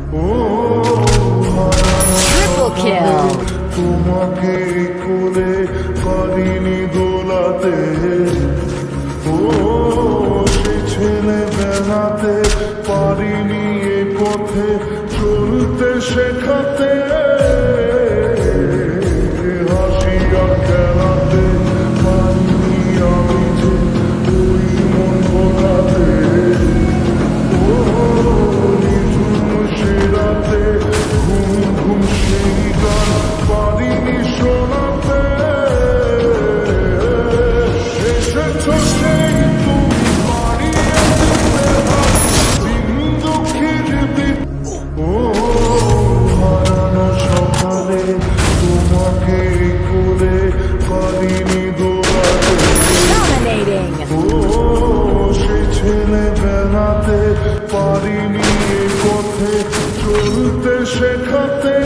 Triple kill. তোমাকে করে পারিনি দোলাতে, ও সে ছেলে বেলাতে পারিনি এ পথে চলতে শেখাতে, হাসিয়া খেলাতে পারিনি আমি যে ওই মন ভোলাতে, ও নিঝুম সে রাতে ঘুম ঘুম সেই গান পারিনি শোনাতে, এসেছো সেই তুমি পারিয়ে দিতে হাত দিন দুঃখের ও হারানো সকালে তোমাকে করে পারিনি দোলাতে, Dominating. ও সে ছেলে বেলাতে পারিনি এ পথে চলতে শেখাতে।